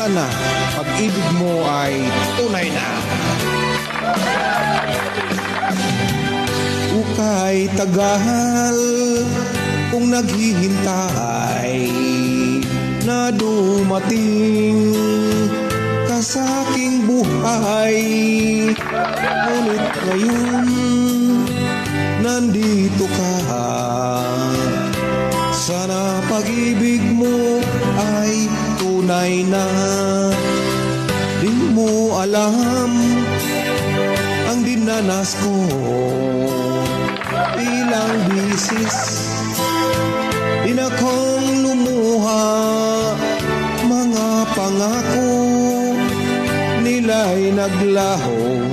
Sana pag-ibig mo ay tunay na. Ukay tagal kung naghihintay na dumating ka sa aking buhay. Ngunit ngayon nandito ka. Sana pag-ibig mo ay tunay na. Di mo alam ang dinanas ko. Ilang bisis din akong lumuha. Mga pangako nila'y naglaho.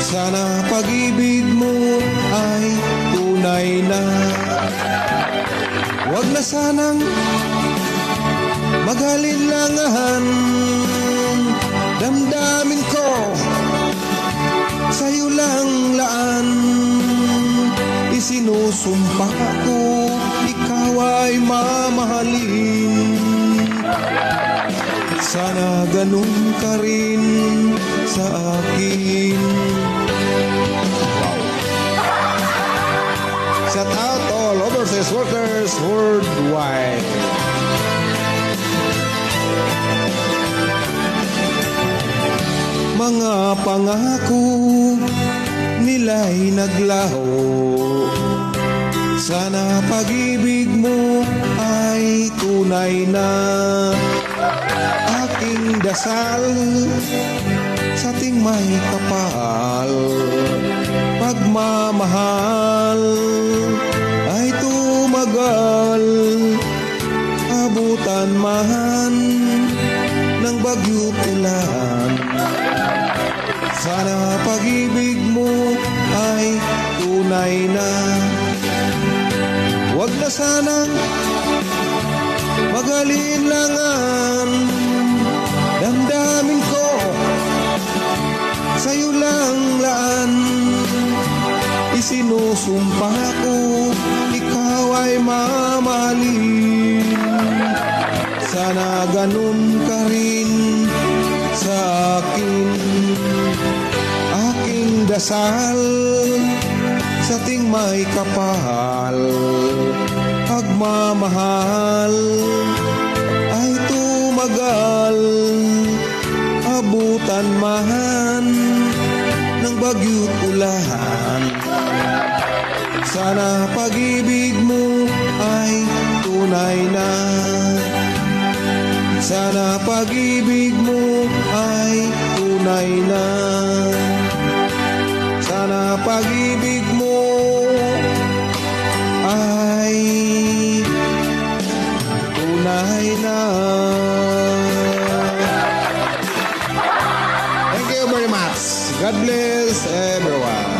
Sana pag-ibig mo ay tunay na. Huwag na sanang mag-alinlangan. Damdamin ko sa'yo lang laan. Isinusumpa ko ikaw ay mamahalin. Sana ganun ka rin sa akin. Shout out all overseas workers worldwide. Mga pangako nila'y naglaho. Sana pag-ibig mo ay tunay na. Aking dasal sa ting may kapal. Pagmamahal ay tumagal. Abutan man ng bagyo't ulan. Sana pag-ibig mo ay tunay na. Huwag na sanang mag-alinlangan. Damdamin ko sa'yo lang laan. Isinusumpa ko ikaw ay mamahalin. Sana ganun ka rin sa akin. Aking dasal sa ting may kapal. Pagmamahal ay tumagal. Abutan man ng bagyo't ulan. Sana pag-ibig mo ay tunay na. Sana pag-ibig mo ay tunay na. Sana pag-ibig mo ay tunay na. Thank you very much. God bless everyone.